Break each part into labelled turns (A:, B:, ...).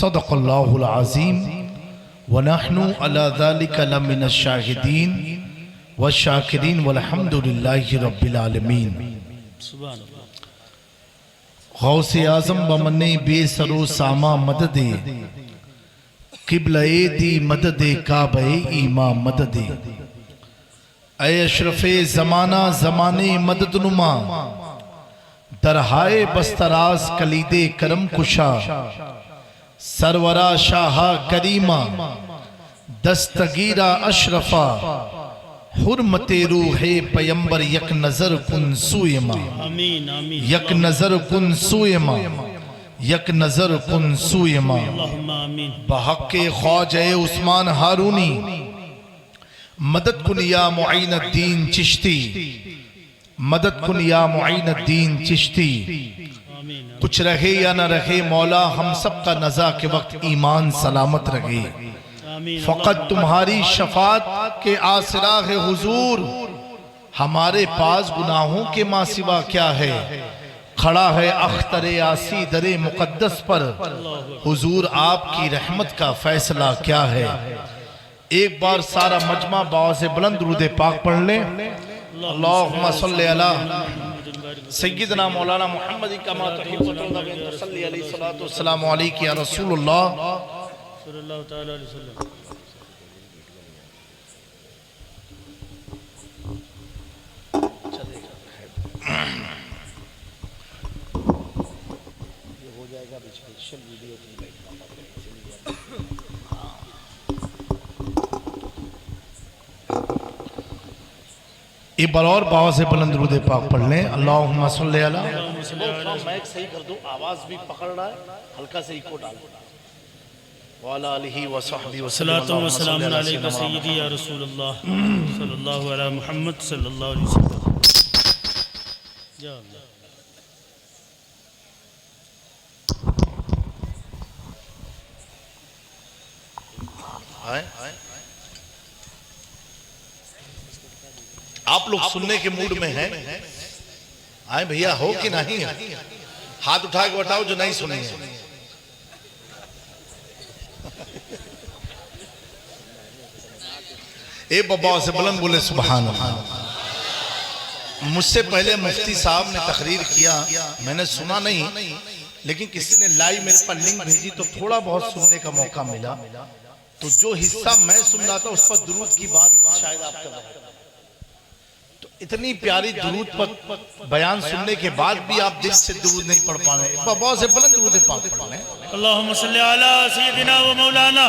A: صدق اللہ العظیم ونحن علی ذلک لمن الشاہدین والشاکرین والحمد للہ رب العالمین۔ غوث اعظم بمن بے سر و ساما مدد قبلہ دی مدد کعبہ ایما مدد اے اشرف زمانہ زمانے مدد نما درہائے بستراز کلید کرم کشا سرورا شاہ کریمہ دستگیرہ اشرفا حرمت روح پیمبر یک نظر کن سوئما یک نظر کن سوئما یک نظر کن سوئما بحق خواجہ عثمان ہارونی مدد کن یا معین الدین چشتی مدد کن یا معین الدین چشتی۔ کچھ رہے یا نہ رہے مولا ہم سب کا نزا کے وقت ایمان سلامت رہے، فقط تمہاری شفاعت کے آسرا ہے حضور، ہمارے پاس گناہوں کے ماں سوا کیا ہے؟ کھڑا ہے اختر آسی در مقدس پر، حضور آپ کی رحمت کا فیصلہ کیا ہے؟ ایک بار سارا مجمع باعث بلند درود پاک پڑھ لیں۔ اللہم صلی علی سیدنا مولانا محمد کما تحب و ترضى بأن تصلی علیہ الصلوۃ والسلام علیک یا رسول اللہ صلی اللہ تعالی علیہ وسلم۔ یہ ہو جائے گا اسپیشل ویڈیو ایک بار اور باعث بلند درود پاک پڑھ لیں۔ اللہم صلی علی مائک صحیح کر دو، آواز بھی پکڑ رہا ہے، ہلکا سے ایکو ڈال وعلی آلہ وصحبہ وسلم۔
B: صلاۃ و سلام علیکہ سیدی یا رسول اللہ صلی اللہ علیہ محمد صلی اللہ علیہ وسلم۔ یا اللہ
A: آپ لوگ سننے کے موڈ میں ہیں؟ آئیں بھیا ہو کہ نہیں ہے؟ ہاتھ اٹھا کے بتاؤ جو نہیں سنیں گے۔ اے بابا سے بلند بولے سبحان اللہ۔ مجھ سے پہلے مفتی صاحب نے تقریر کیا، میں نے سنا نہیں، لیکن کسی نے لائیو میرے پر لنک بھیجی تو تھوڑا بہت سننے کا موقع ملا، تو جو حصہ میں سن رہا تھا اس پر درود کی بات شاید آپ کر رہے ہیں۔ اتنی پیاری درود پر بیان سننے کے بعد بھی آپ دل سے درود نہیں پڑھ پا رہے ہیں، بہت سے بلند درود پاک پڑھ لیں۔
B: اللہم صلی علی سیدنا و مولانا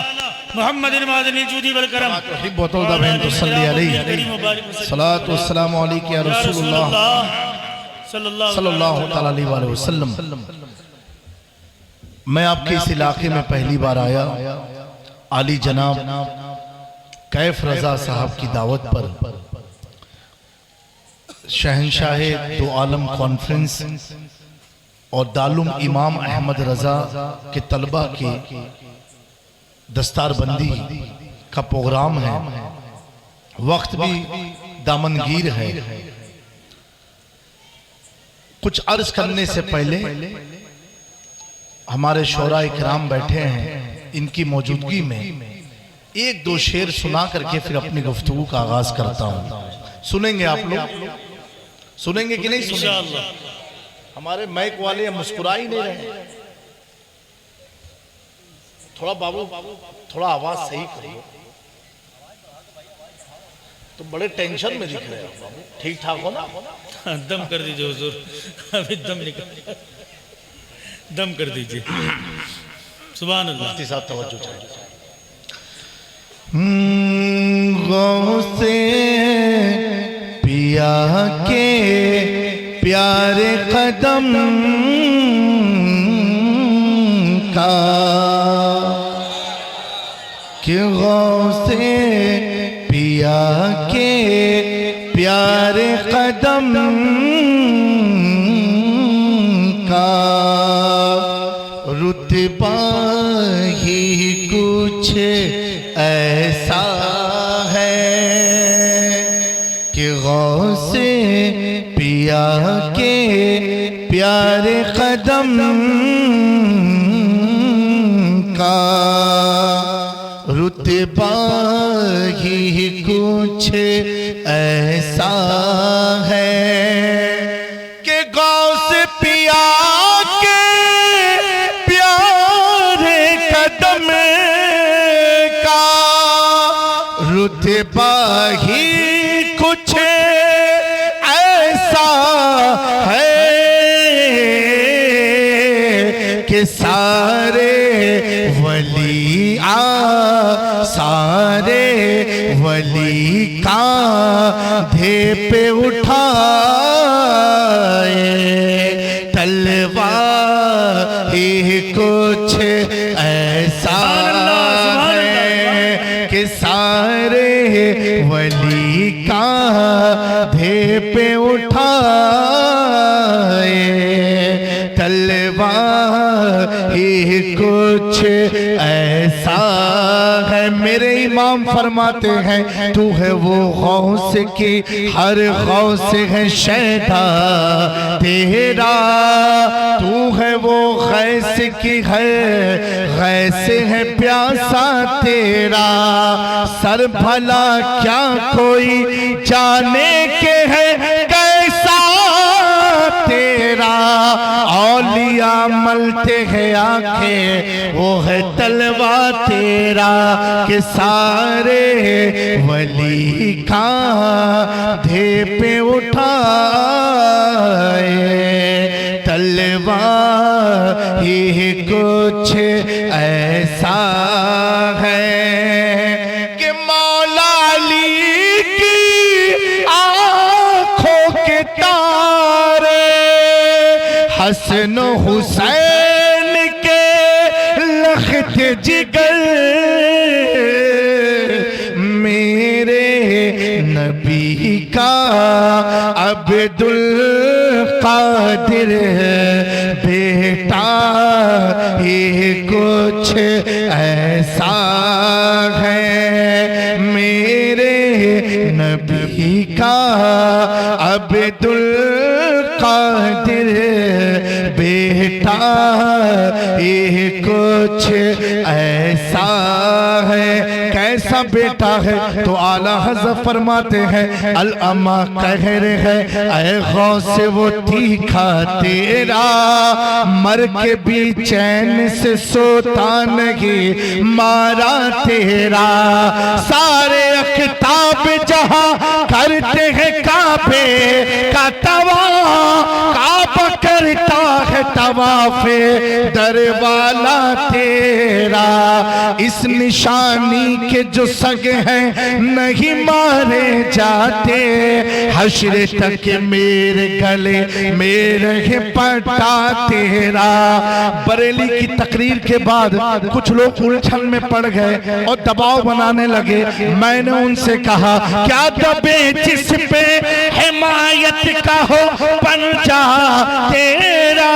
B: محمد معدن الجود والکرم
A: تحب و ترضى بأن تصلی علیہ صلاۃ والسلام علیکہ یا رسول اللہ صلی اللہ تعالی علیہ وسلم۔ میں آپ کے اس علاقے میں پہلی بار آیا عالی جناب کیف رضا صاحب کی دعوت پر، شہنشاہ دو عالم کانفرنس اور دارالعلوم امام احمد رضا کے طلبہ کی دستار بندی کا پروگرام ہے، وقت بھی دامنگیر ہے۔ کچھ عرض کرنے سے پہلے ہمارے شعراء اکرام بیٹھے ہیں، ان کی موجودگی میں ایک دو شعر سنا کر کے پھر اپنی گفتگو کا آغاز کرتا ہوں۔ سنیں گے آپ لوگ؟ سنیں گے کہ نہیں سنیں گے؟ ہمارے مائک والے مسکرا ہی نہیں رہے۔ تھوڑا بابو تھوڑا آواز صحیح کرو، تو بڑے ٹینشن میں دکھ رہے ہو بابو، ٹھیک ٹھاک ہو نا؟
B: دم کر دیجئے حضور، ابھی دم نکل دم کر دیجئے۔ سبحان اللہ۔
A: مفتی صاحب توجہ چاہیے۔ غوث پیا کے پیارے قدم کا کہ غوث پیا کے پیارے قدم کا رتبہ ہی کچھ ایسا ہے کہ غوث پیا کے پیارے قدم کا کا رتبہ ہی کچھ ایسا ہے کہ غوث پیا کے پیارے قدم کا رتبہ ہی کچھ ایسا ہے کہ سارے ولی سارے ولی کاندھے پہ اٹھائے تلوار ہی کچھ ایسا ہے کہ سارے ولی کاندھے پہ اٹھائے تلوار ہی کچھ ایسا ہے۔ میرے امام فرماتے ہیں تو ہے وہ غوث کی ہر غوث ہے شیدا تیرا، تو ہے وہ غیث کی ہے غیث ہے پیاسا تیرا، سر بھلا کیا کوئی جانے کے ہے کیسا تیرا، اولیاء ملتے ہیں آنکھیں وہ ہے تلوہ تیرا، کہ سارے ولی کاندھے پہ اٹھائے تلوہ ہی کچھ ایسا ہے کہ مولا علی کی آنکھوں کے تارے حسن و حسین کے لخت جگر میرے نبی کا عبد القادر بیٹا یہ کچھ ایسا ہے میرے نبی کا عبد القادر بیٹا یہ کچھ ایسا ہے۔ کیسا بیٹا ہے تو اعلیٰ حضرت فرماتے ہیں الامہ قہر ہے اے غوث وہ تیکھا تیرا، مر کے بھی چین سے سوتا نہیں مارا تیرا، سارے اقتاب جہاں کرتے ہیں کعبے کا طواف، کعبہ کرتا ہے طواف در والا تیرا، اس نشانی کے جو سگ ہیں نہیں مارے جاتے، حشر تک میرے گلے میرے پٹا تیرا۔ بریلی کی تقریر کے بعد کچھ لوگ الجھن میں پڑ گئے اور دباؤ بنانے لگے، میں نے ان سے کہا کیا دبے جس پہ حمایت کا ہو پنجا تیرا،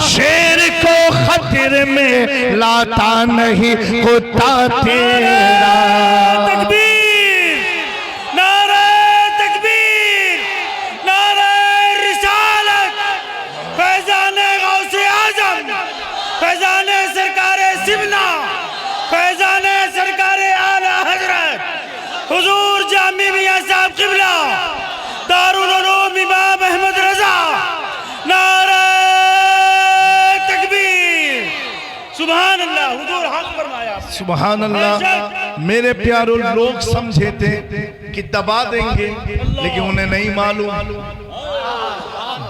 A: شیر کو خطر میں لاتا نہیں کتا تیرا۔
B: تکبیر، نعرہ تکبیر، نعرہ رسالت، فیضان غوث اعظم، فیضان سرکار سبنا، فیضان سرکار اعلیٰ حضرت حضور جامی میاں صاحب قبلہ دارالعلوم امام احمد رضا، نعرہ تکبیر، سبحان اللہ، حضور حق فرمایا۔
A: سبحان اللہ۔ میرے پیاروں لوگ سمجھے تھے کہ دبا دیں گے لیکن انہیں نہیں معلوم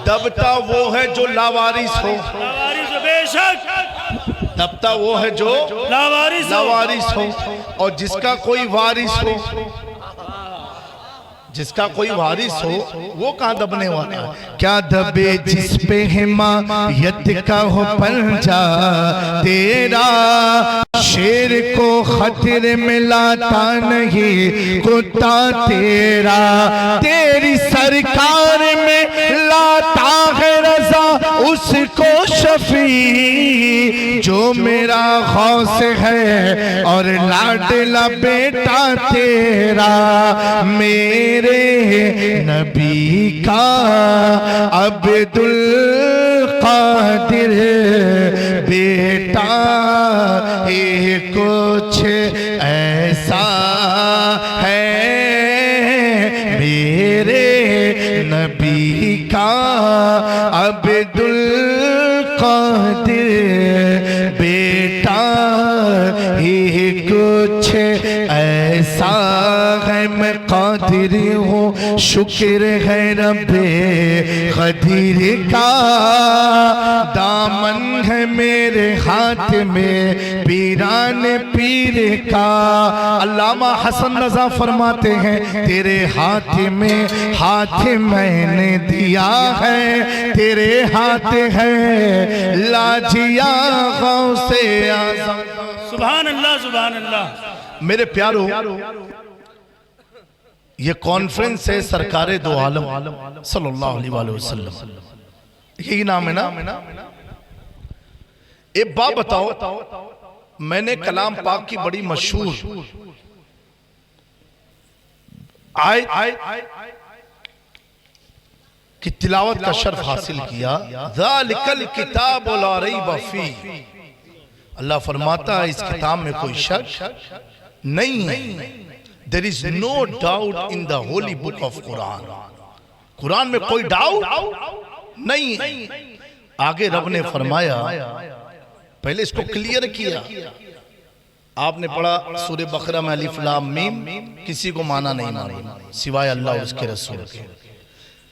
A: دبتا وہ ہے جو لاوارث ہو،
B: لاوارث بے شک،
A: دبتا وہ ہے جو لاوارث ہو، اور جس کا کوئی وارث ہو، جس کا کوئی وارث ہو وہ کہاں دبنے والا ہے؟ کیا دبے جس پہ حمایت کا ہو پنجا تیرا، شیر کو خطر میں لاتا نہیں کتا تیرا، تیری سرکار میں لاتا ہے رضا اس کو شفیع جو میرا غوث ہے اور لاڈلا بیٹا تیرا، میرے نبی کا عبد القادر بیٹا یہ کچھ ایسا ہے میرے نبی کا عبد القادر بیٹا یہ کچھ ایسا ہے میں قادر ہوں شکر ہے رب قدیر کا دامن ہے میرے ہاتھ میں پیران پیر کا علامہ حسن رضا فرماتے ہیں تیرے ہاتھ میں ہاتھ میں نے دیا ہے تیرے ہاتھ ہے لاجیا غوث اعظم
B: سبحان اللہ سبحان اللہ
A: میرے پیارو یہ کانفرنس ہے سرکار دو عالم صلی اللہ علیہ وآلہ وسلم یہی نام ہے نا ایک بات بتاؤ میں نے کلام پاک کی بڑی مشہور آیت کی تلاوت کا شرف حاصل کیا ذالک الکتاب لا ریب فیہ اللہ فرماتا ہے اس کتاب میں کوئی شک نہیں ہے there is no doubt in the holy book of Quran قرآن میں کوئی ڈاؤٹ نہیں ہے آگے رب نے فرمایا پہلے اس کو کلیئر کیا آپ نے پڑھا سورہ بقرہ میں الف لام میم کسی کو معنی نہیں معلوم سوائے اللہ اور اس کے رسول کے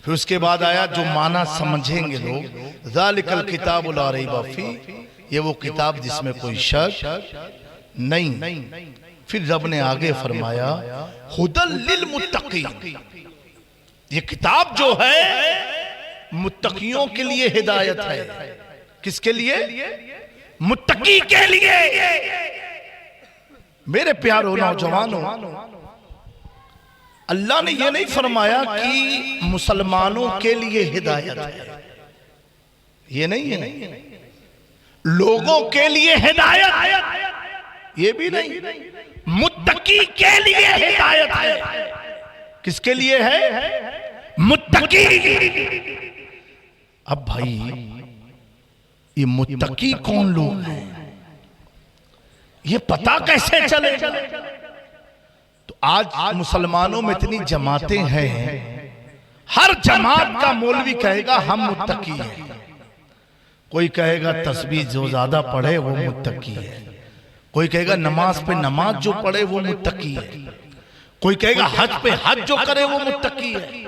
A: پھر اس کے بعد آیا جو معنی سمجھیں گے لوگ ذالک الکتاب لا ریب فیہ یہ وہ کتاب جس میں کوئی شک نہیں پھر رب نے آگے فرمایا ہدی للمتقین یہ کتاب جو ہے متقیوں کے لیے ہدایت ہے کس کے لیے متقی کے لیے میرے پیارو نوجوانوں اللہ نے یہ نہیں فرمایا کہ مسلمانوں کے لیے ہدایت ہے یہ نہیں ہے لوگوں کے لیے ہدایت یہ بھی نہیں متقی کے لیے ہدایت ہے کس کے لیے ہے متقی اب بھائی یہ متقی کون لوگ ہیں یہ پتا کیسے چلے تو آج مسلمانوں میں اتنی جماعتیں ہیں ہر جماعت کا مولوی کہے گا ہم متقی ہیں کوئی کہے گا تسبیح جو زیادہ پڑھے وہ متقی ہے کوئی کہے گا نماز پہ نماز جو پڑھے وہ متقی ہے کوئی کہے گا حج پہ حج جو کرے وہ متقی ہے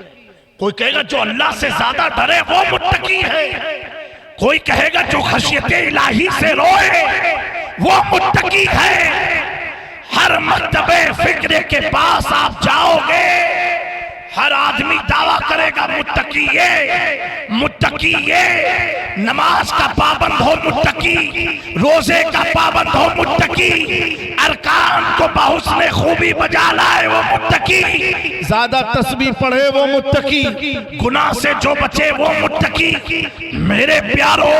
A: کوئی کہے گا جو اللہ سے زیادہ ڈرے وہ متقی ہے کوئی کہے گا جو خشیت الہی سے روئے وہ متقی ہے ہر مکتبہ فکرے کے پاس آپ جاؤ گے ہر آدمی دعویٰ کرے گا متقی نماز کا پابند ہو متقی روزے کا پابند ہو متقی ارکان کو بحسن خوبی بجا لائے وہ متقی زیادہ تسبیح پڑھے وہ متقی گناہ سے جو بچے وہ متقی میرے پیارو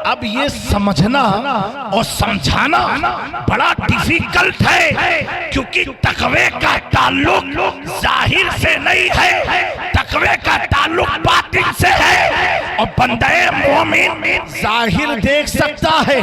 A: اب یہ سمجھنا اور سمجھانا بڑا ڈیفیکلٹ ہے کیونکہ تقوی کا تعلق ظاہر سے نہیں ہے تقوی کا تعلق باطن سے ہے اور بندہ مومن ظاہر دیکھ سکتا ہے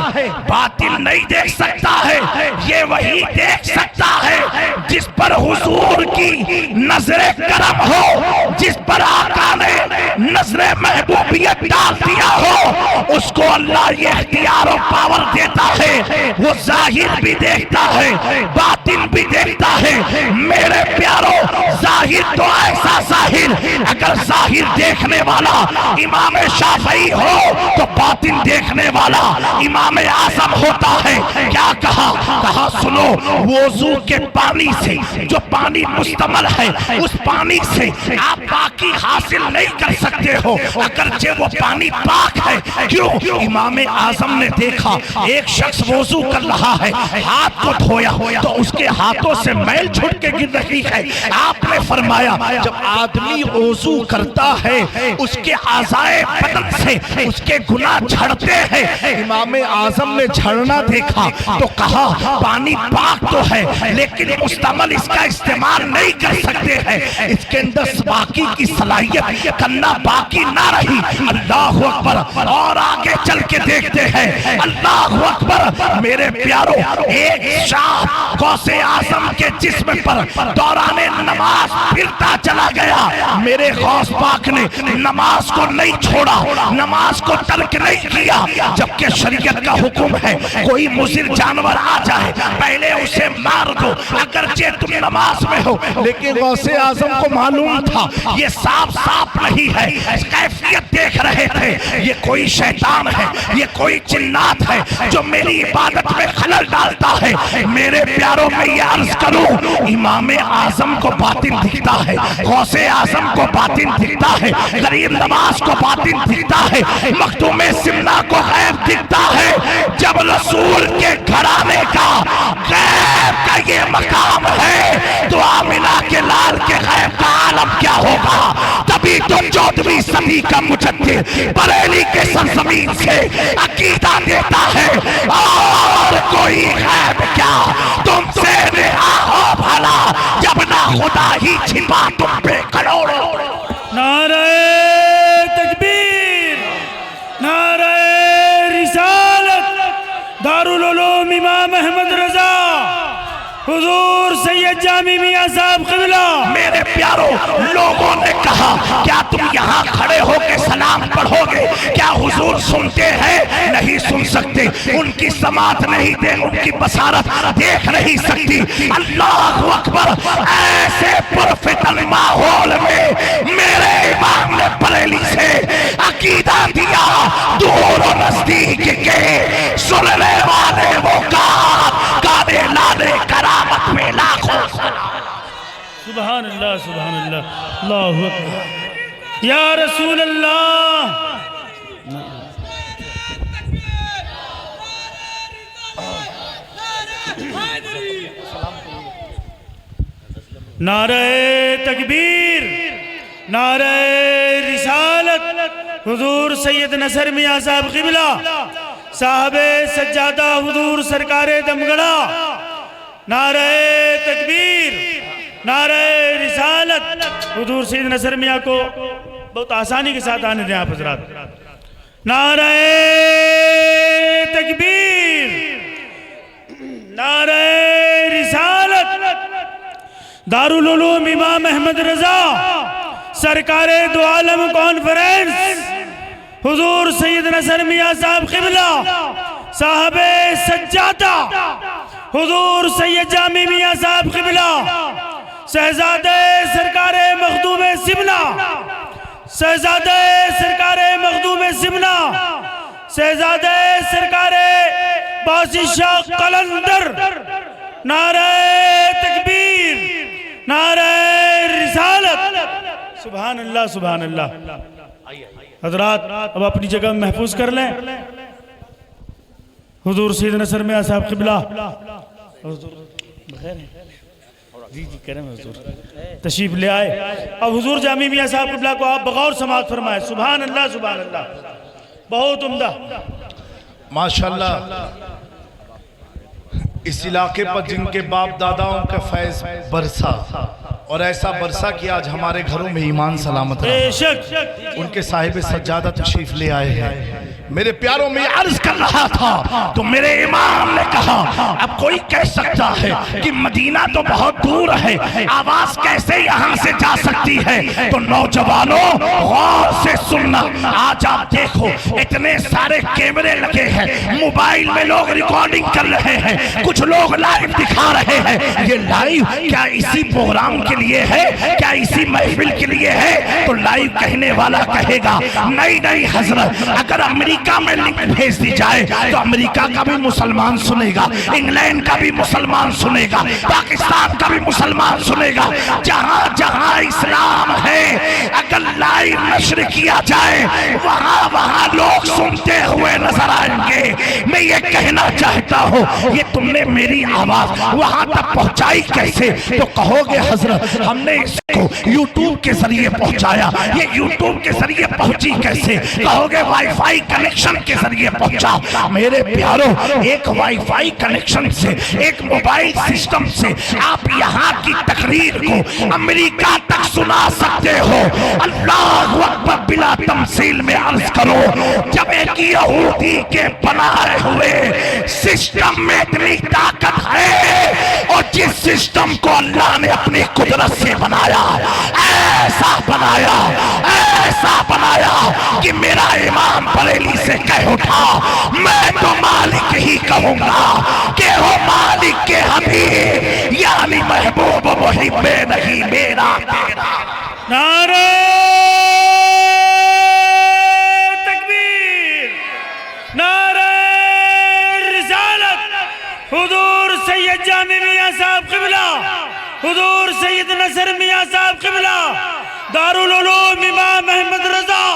A: باطن نہیں دیکھ سکتا ہے یہ وہی دیکھ سکتا ہے جس پر حضور کی نظر کرم ہو جس پر آقا نے نظر محبوبیت ڈال دیا ہو اس کو اللہ یہ اختیار و پاور دیتا ہے وہ ظاہر بھی دیکھتا ہے باطن بھی دیکھتا ہے میرے پیارو ظاہر تو ایسا ظاہر اگر ظاہر دیکھنے والا امام شافعی ہو تو باطن دیکھنے والا امام اعظم ہوتا ہے کیا کہا سنو وضو کے پانی سے جو پانی مستعمل ہے اس پانی سے آپ پاکی حاصل نہیں کر سکتے ہو اگرچہ وہ پانی پاک ہے کیوں امام اعظم نے دیکھا ایک شخص وضو کر رہا ہے ہاتھ کو دھویا تو اس کے ہاتھوں سے میل چھٹ کے گر رہی ہے آپ نے فرمایا جب آدمی وضو کرتا ہے اس کے اعضائے بدن سے اس کے گناہ جھڑتے ہیں امام اعظم نے جھڑنا دیکھا تو کہا پانی پاک تو ہے لیکن مستعمل اس کا استعمال نہیں کر سکتے ہیں، اس کے اندر باقی کی صلاحیت کرنا باقی نہ رہی۔ اللہ اکبر۔ اور آگے چل کے دیکھتے ہیں، اللہ اکبر میرے پیارو، ایک شاہ غوث اعظم کے جسم پر دوران نماز پھرتا چلا گیا۔ میرے غوث پاک نے نماز کو نہیں چھوڑا، نماز کو ترک نہیں کیا، جبکہ شریعت کا حکم ہے کوئی مضر جانور آ جائے پہلے اسے مار دو اگرچہ تم نماز میں ہو۔ لیکن غوث اعظم کو معلوم تھا یہ سانپ نہیں ہے، کیفیت دیکھ رہے تھے یہ کوئی شیطان ہے، یہ کوئی جنات ہے جو میری عبادت میں خلل ڈالتا ہے۔ میرے پیاروں میں یہ عرض کروں، امام اعظم کو باطن دکھتا ہے، غوث اعظم کو باطن دکھتا ہے، غریب نواز کو باطن دکھتا ہے، مخدوم سمنا کو غیب دکھتا ہے۔ جب رسول کے گھرانے کا غیب کا یہ مقام ہے تو آمنہ کے لال کے غیب کا عالم کیا ہوگا؟ تبھی تو 14ویں صدی کا مجدد بریلی کے سرزمین سے عقیدہ دیتا ہے اور کوئی غیب کیا تم سے رہا ہو بھلا جب نہ خدا ہی چھپا تم پہ کروڑوں۔
B: نعرہ تکبیر، نعرہ رسالت، دارالعلوم امام احمد رضا، حضور سید جامی میاں صاحب قبلہ۔
A: میرے پیارو، لوگوں نے کہا کیا تم یہاں کھڑے ہو کے سلام پڑھو گے؟ کیا حضور سنتے ہیں؟ نہیں سن سکتے، ان کی سماعت نہیں دے، ان کی بصارت دیکھ نہیں سکتی۔ اللہ اکبر۔ ایسے پرفتن ماحول میں میرے امام نے بریلی سے عقیدہ دیا، دور و نزدیک کے سننے والے وہ گانے لانے کرامت میں لاکھوں
B: سبحان اللہ، سبحان اللہ، اللہ اکبر یا رسول اللہ۔ نعرہ تکبیر، نعرہ رسالت، حضور سید نصر میاں صاحب قبلہ، صاحب سجادہ حضور سرکار دمگڑا۔ نعرہ تکبیر، نعرہ رسالت، حضور سید نصر میاں کو بہت آسانی کے ساتھ آنے دیں آپ حضرات۔ نعرہ تکبیر، نعرہ رسالت، دارالعلوم امام احمد رضا، سرکار دو عالم کانفرنس، حضور سید نصر میاں صاحب قبلہ، صاحب سجادہ حضور سید جامی میاں صاحب قبلہ، شہزادہ سرکار مخدوم سمنا، شہزادہ سرکار مخدوم سمنا، شہزادہ سرکار باسی شاہ قلندر۔ نعرہ تکبیر، نعرہ رسالت، سبحان اللہ، سبحان اللہ۔ حضرات اب اپنی جگہ محفوظ کر لیں۔ حضور سید نصر میاں صاحب قبلہ، حضور بخیر ہیں؟ جی جی کرم حضور، تشریف لے آئے۔ اب حضور جامی میاں صاحب قبلہ کو آپ بغور سماعت فرمائے۔ سبحان اللہ، سبحان اللہ، بہت عمدہ۔
A: ماشاءاللہ، اس علاقے پر جن کے باپ داداؤں کا فیض برسا اور ایسا برسا کہ آج ہمارے گھروں میں ایمان سلامت رہا،
B: بے شک
A: ان کے صاحب سجادہ تشریف لے آئے ہیں۔ میرے پیاروں میں عرض کر رہا تھا تو میرے امام نے کہا اب کوئی کہہ سکتا ہے کہ مدینہ تو بہت دور ہے، آواز کیسے یہاں سے جا سکتی ہے؟ تو نوجوانوں غور سے سننا، آج آپ دیکھو اتنے سارے کیمرے لگے ہیں، موبائل میں لوگ ریکارڈنگ کر رہے ہیں، کچھ لوگ لائیو دکھا رہے ہیں۔ یہ لائیو کیا اسی پروگرام کے لیے ہے؟ کیا اسی محفل کے لیے ہے؟ تو لائیو کہنے والا کہے گا نہیں نہیں حضرت، اگر امریکہ میں لنک بھیج دی جائے تو امریکہ کا بھی مسلمان سنے گا، انگلینڈ کا بھی مسلمان سنے گا، پاکستان کا بھی مسلمان سنے گا، جہاں جہاں اسلام ہے اگر لائیو نشر کیا جائے وہاں وہاں لوگ سنتے ہوئے نظر آئیں گے۔ میں یہ کہنا چاہتا ہوں یہ تم نے میری آواز وہاں تک پہنچائی کیسے؟ تو کہو گے حضرت ہم نے اس کو یوٹیوب کے ذریعے پہنچایا۔ یہ یوٹیوب کے ذریعے پہنچی کیسے؟ کہو گے وائی فائی
C: کنیکشن کے ذریعے پہنچا۔ میرے پیاروں، ایک وائی فائی کنیکشن سے، ایک موبائل سسٹم سے آپ یہاں کی تقریر کو امریکہ تک سنا سکتے ہو۔ اللہ اکبر، بلا تمثیل میں عرض کرو، جب ایک یہودی کے بنائے ہوئے سسٹم میں اتنی طاقت ہے، اور جس سسٹم کو اللہ نے اپنی قدرت سے بنایا، ایسا بنایا کہ میرا امام بریلی سے کہہ اٹھا، میں تو مالک ہی کہوں گا کہ ہو مالک کے حبیب، یعنی محبوب محب نہیں میرا تیرا۔
B: نعرہ تکبیر، نعرہ رسالت، حضور سید جامی میاں صاحب قبلہ، حضور سید نصر میاں صاحب قبلہ، دارالعلوم امام احمد رضا۔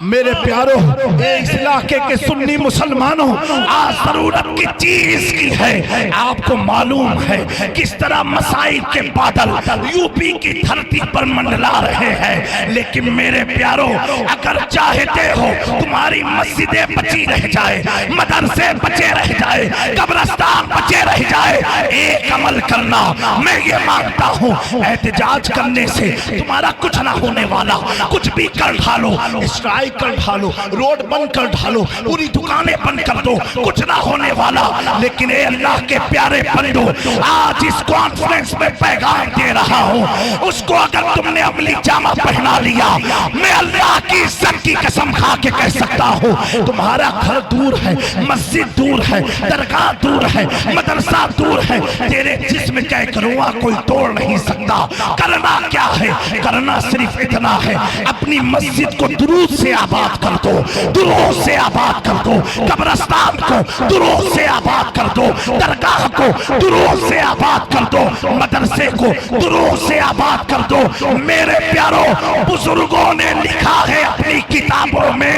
C: میرے پیاروں، اس علاقے کے سنی مسلمانوں، آج ضرورت کی چیز کی ہے۔ آپ کو معلوم ہے کس طرح مسائل کے بادل یو پی کی دھرتی پر منڈلا رہے ہیں، لیکن میرے پیاروں، اگر چاہتے ہو تمہاری مسجدیں بچی رہ جائے، مدرسے بچے رہ جائے، قبرستان بچے رہ جائے، ایک عمل کرنا۔ میں یہ مانتا ہوں احتجاج کرنے سے تمہارا کچھ نہ ہونے والا، کچھ بھی کر ڈالو، اسٹرائک کر ڈالو، روڈ بند کر ڈالو، پوری دکانیں بند کر دو، کچھ نہ ہونے والا۔ لیکن اے اللہ کے پیارے بندو، آج اس کانفرنس میں پیغام دے رہا ہوں، اس کو اگر تم نے عملی جامہ پہنا لیا، میں اللہ کی عزت کی قسم کھا کے کہہ سکتا ہوں، تمہارا گھر دور ہے، مسجد دور ہے، درگاہ دور ہے، مدرسہ دور ہے، تیرے جسم کا ایک روحہ کوئی توڑ نہیں سکتا۔ کرنا کیا ہے؟ کرنا صرف اتنا ہے، اپنی مسجد کو درود سے آباد کر دو، درود سے آباد کر دو، قبرستان کو درود سے آباد کر دو، درگاہ کو درود سے آباد کر دو، مدرسے کو درود سے آباد کر دو۔ میرے پیاروں، بزرگوں نے لکھا ہے اپنی کتابوں میں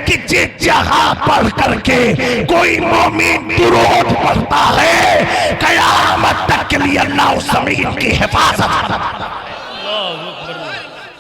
C: کہ جس جہاں پڑھ کر کے کوئی مومن درود پڑھتا ہے، قیامت تک کے لیے اللہ اس زمین کی حفاظت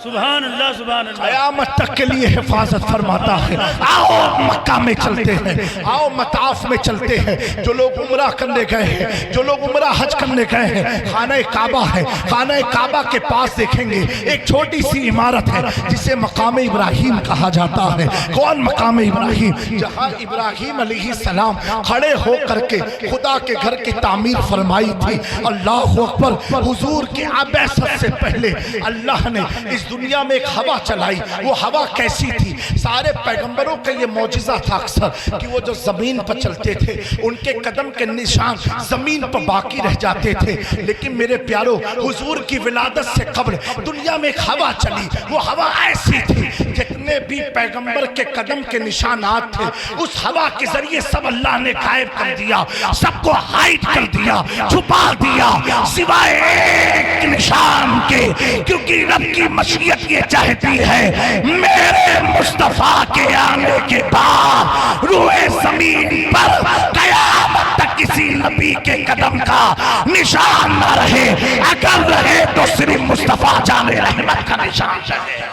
B: سبحان اللہ، سبحان اللہ،
C: قیامت تک کے لیے حفاظت فرماتا ہے۔ آؤ مکہ میں چلتے ہیں، آؤ مطاف میں چلتے ہیں۔ جو لوگ عمرہ کرنے گئے ہیں، جو لوگ عمرہ حج کرنے گئے ہیں، خانہ کعبہ ہے، خانہ کعبہ کے پاس دیکھیں گے ایک چھوٹی سی عمارت ہے جسے مقام ابراہیم کہا جاتا ہے۔ کون مقام ابراہیم؟ جہاں ابراہیم علیہ السلام کھڑے ہو کر کے خدا کے گھر کی تعمیر فرمائی تھی۔ اللہ اکبر، حضور کی بعثت سے پہلے اللہ نے اس دنیا میں ایک ہوا چلائی۔ وہ ہوا کیسی تھی؟ سارے پیغمبروں کا یہ معجزہ تھا اکثر کہ وہ جو زمین پر چلتے تھے ان کے قدم کے نشان زمین پر باقی رہ جاتے تھے، لیکن میرے پیاروں، حضور کی ولادت سے قبل دنیا میں ایک ہوا چلی۔ وہ ہوا ایسی تھی، جتنے بھی پیغمبر کے قدم کے نشانات تھے اس ہوا کے ذریعے سب اللہ نے غائب کر دیا، سب کو ہائٹ کر دیا، چھپا دیا، سوائے ایک نشان کے، کیونکہ رب کی مشیت یہ چاہتی ہے میرے مصطفیٰ کے آنے کے بعد روئے زمین پر قیامت تک کسی نبی کے قدم کا نشان نہ رہے، اگر رہے تو صرف مصطفیٰ جان رحمت کا نشان رہے۔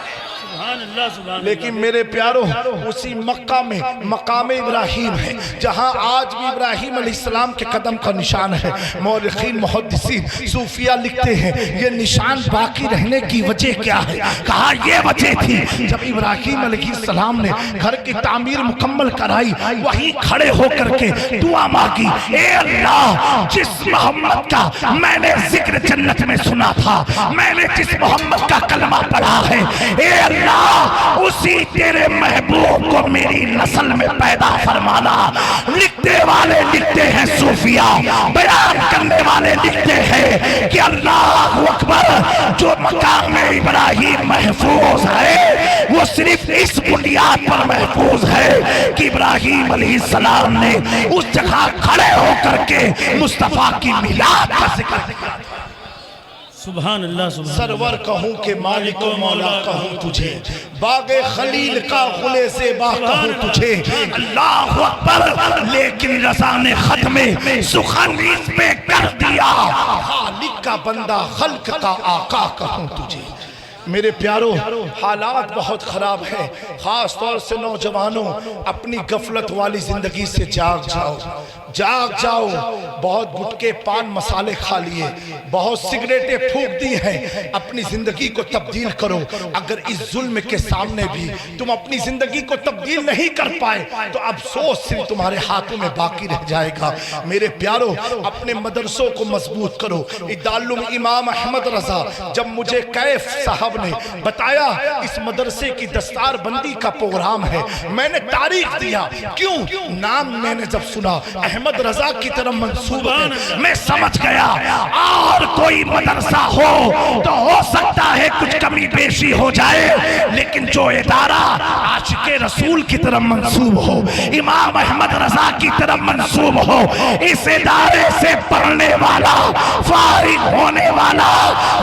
C: لیکن میرے پیاروں، اسی مکہ میں مقام ابراہیم ہے جہاں آج بھی ابراہیم علیہ السلام کے قدم کا نشان ہے۔ مورخین محدثین صوفیہ لکھتے ہیں یہ نشان باقی رہنے کی وجہ کیا ہے؟ کہا یہ وجہ تھی جب ابراہیم علیہ السلام نے گھر کی تعمیر مکمل کرائی، وہیں کھڑے ہو کر کے دعا مانگی، اے اللہ، جس محمد کا میں نے ذکر جنت میں سنا تھا، میں نے جس محمد کا کلمہ پڑھا ہے، اے اللہ اسی تیرے محبوب کو میری نسل میں پیدا فرمانا۔ لکھتے والے لکھتے ہیں صوفیہ، بیان کرنے والے لکھتے ہیں کہ اللہ اکبر، جو مقام ابراہیم محفوظ ہے وہ صرف اس بنیاد پر محفوظ ہے کہ ابراہیم علیہ السلام نے اس جگہ کھڑے ہو کر کے مصطفیٰ کی میلاد کا ذکر کیا۔
B: سبحان اللہ، سبحان اللہ۔
C: سرور کہوں کہ مالک و مولا کہوں تجھے، باغ خلیل کا غل زیبا کہوں تجھے، اللہ اکبر، لیکن رضا نے ختم سخن اس پہ کر دیا، خالق کا بندہ خلق کا آقا کہوں تجھے۔ میرے پیارو حالات بہت خراب ہیں، خاص طور سے نوجوانوں اپنی غفلت والی زندگی سے جاگ جاؤ، جاگ جاؤ۔ بہت گٹکے پان مسالے کھا لیے، بہت سگریٹیں پھونک دی ہیں، اپنی زندگی کو تبدیل کرو۔ اگر اس ظلم کے سامنے بھی تم اپنی زندگی کو تبدیل نہیں کر پائے تو افسوس صرف تمہارے ہاتھوں میں باقی رہ جائے گا۔ میرے پیارو اپنے مدرسوں کو مضبوط کرو۔ دارالعلوم امام احمد رضا، جب مجھے کیف صاحب نے بتایا اس مدرسے کی دستار بندی کا پروگرام ہے، میں نے تاریخ دیا۔ کیوں؟ نام میں نے جب سنا احمد رضا کی طرف منسوب ہے، میں سمجھ گیا اور کوئی مدرسہ ہو تو ہو سکتا ہے کچھ کمی بیشی ہو جائے، لیکن جو ادارہ عاشق رسول کی طرف منسوب ہو، امام احمد رضا کی طرف منسوب ہو، اس ادارے سے پڑھنے والا، فارغ ہونے والا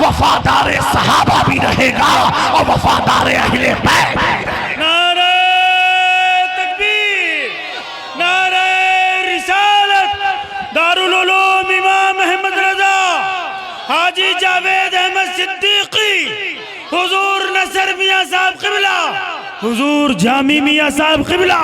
C: وفادار صحابہ بھی رہے گا اور وفادار اہل بیت۔
B: نعرہ تکبیر، نعرہ رسالت، دارالعلوم امام احمد رضا، حاجی جاوید احمد صدیقی، حضور نصر میاں صاحب قبلہ، حضور جامی میاں صاحب قبلہ۔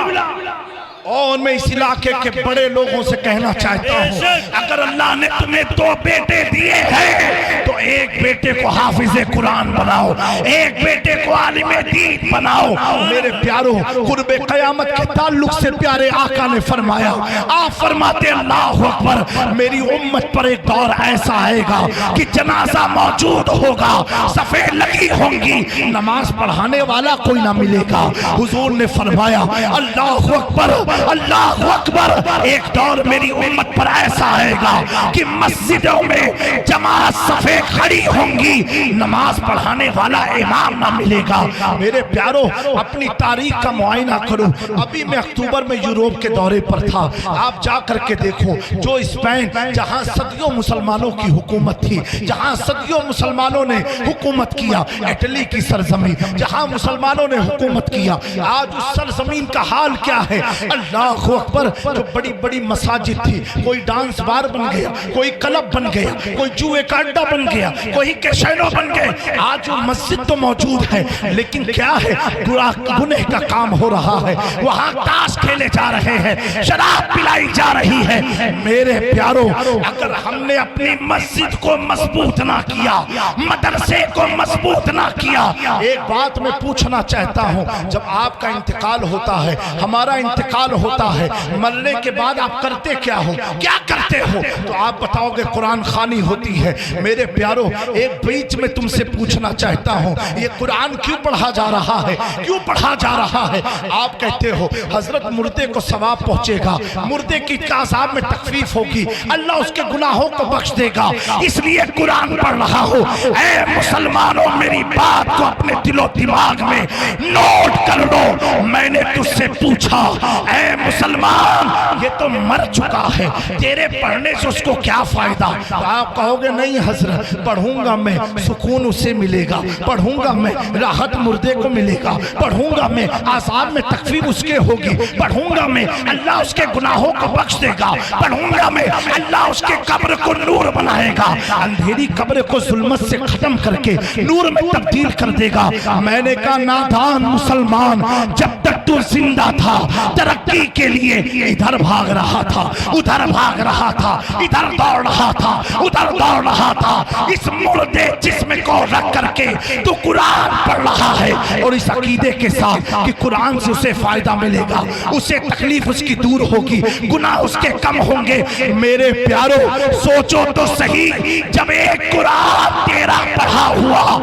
C: اور میں اس علاقے کے بڑے لوگوں سے کہنا چاہتا ہوں، اگر اللہ نے تمہیں 2 بیٹے دیے ہیں تو ایک بیٹے کو حافظ قرآن بناؤ، ایک بیٹے کو عالم دین بناؤ۔ میرے پیارو قرب قیامت کے تعلق سے پیارے آقا نے فرمایا، آپ فرماتے اللہ اکبر، میری امت پر ایک دور ایسا آئے گا کہ جنازہ موجود ہوگا، صفیں لگی ہوں گی، نماز پڑھانے والا کوئی نہ ملے گا۔ حضور نے فرمایا اللہ اکبر، اللہ اکبر، ایک دور میری امت پر ایسا آئے گا کہ مسجدوں میں جماعت صفیں کھڑی ہوں گی، نماز پڑھانے والا امام نہ ملے گا۔ میرے پیارو اپنی تاریخ کا معائنہ کرو۔ ابھی میں اکتوبر میں یوروپ کے دورے پر تھا، آپ جا کر کے دیکھو جو اسپین جہاں صدیوں مسلمانوں کی حکومت تھی، جہاں صدیوں مسلمانوں نے حکومت کیا، اٹلی کی سرزمین جہاں مسلمانوں نے حکومت کیا، آج اس سرزمین کا حال کیا ہے؟ اللہ اکبر، جو بڑی بڑی مساجد تھی کوئی ڈانس بار بن گیا، کوئی کلب بن گیا، کوئی جوئے کا اڈا بن گیا، کوئی کیسینو بن گئے۔ آج وہ مسجد تو موجود ہے لیکن کیا ہے؟ گناہ کا کام ہو رہا ہے، وہاں تاش کھیلے جا رہے ہیں، شراب پلائی جا رہی ہے۔ میرے پیارو اگر ہم نے اپنی مسجد کو مضبوط نہ کیا، مدرسے کو مضبوط نہ کیا، ایک بات میں پوچھنا چاہتا ہوں، جب آپ کا انتقال ہوتا ہے، ہمارا انتقال ہوتا ہے، مرنے کے بعد آپ کرتے کیا ہو؟ کیا کرتے ہو؟ تو آپ بتاؤ گے قرآن خوانی ہوتی ہے۔ میرے پیارو ایک بیچ میں تم سے پوچھنا چاہتا ہوں، یہ قرآن کیوں پڑھا جا رہا ہے؟ کیوں پڑھا جا رہا ہے؟ آپ کہتے ہو حضرت مردے کو ثواب پہنچے گا، مردے کی عذاب میں تخفیف ہوگی، اللہ اس کے گناہوں کو بخش دے گا، اس لیے قرآن پڑھ رہا ہو۔ اے مسلمانوں میری بات کو اپنے دل و دماغ میں نوٹ کر لو، میں نے تجھ سے پوچھا اے مسلمان یہ تو مر چکا ہے، تیرے پڑھنے سے اس کو کیا فائدہ؟ آپ کہو گے نہیں حضرت پڑھوں گا میں سکون اسے ملے گا، پڑھوں گا میں راحت مردے کو ملے گا، پڑھوں گا میں عذاب میں تخفیف اس کے ہوگی، پڑھوں گا میں اللہ اس کے گناہوں کو بخش دے گا، پڑھوں گا میں اللہ اس کے قبر کو نور بنائے گا، اندھیری قبر کو ظلمت سے ختم کر کے نور میں تبدیل کر دے گا۔ میں نے کہا نادان مسلمان، جب تک تو زندہ تھا ترقی کے لیے ادھر بھاگ رہا تھا، ادھر بھاگ رہا تھا، ادھر دوڑ رہا تھا، ادھر دوڑ رہا تھا، اس مردے جسم کو رکھ کر کے تو قرآن پڑھ رہا ہے اور اس عقیدے کے ساتھ کہ قرآن سے اسے فائدہ ملے گا، اسے تکلیف اس کی دور ہوگی، گناہ اس کے کم ہوں گے۔ میرے پیارو سوچو تو صحیح، جب ایک قرآن تیرا پڑھا ہوا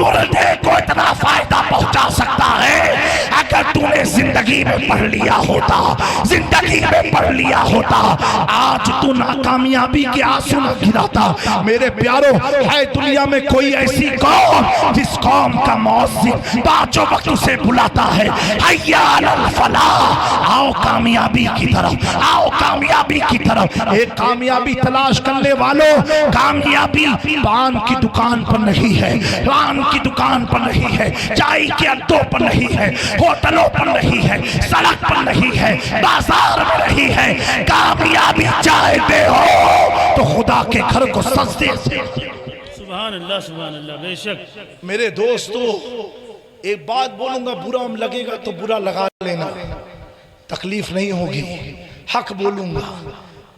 C: مردے کو اتنا فائدہ پہنچا سکتا ہے، اگر تو نے زندگی میں پڑھ لیا ہوتا، زندگی میں پڑھ لیا ہوتا، آج تو ناکامیابی کے آنسو نہ گراتا۔ میرے پیارو ہے دنیا میں کوئی ایسی قوم جس قوم کا مؤذن پانچوں وقت اسے بلاتا ہے حی علی الفلاح، آؤ کامیابی کی طرف، آؤ کامیابی کی طرف۔ ایک کامیابی تلاش کرنے والوں، کامیابی پان کی دکان پر نہیں ہے، پان کی دکان پر نہیں ہے، چائے کے اڈوں پر نہیں ہے، ہوٹلوں پر نہیں ہے، سڑک پر نہیں ہے، بازار میں نہیں ہے۔ کامیابی چاہتے ہو تو خدا کے گھر کو سجدے سے
B: سبحان اللہ بے شک.
C: میرے دوستو ایک بات بولوں گا، برا لگے گا تو برا لگا لینا، تکلیف نہیں ہوگی، حق بولوں گا.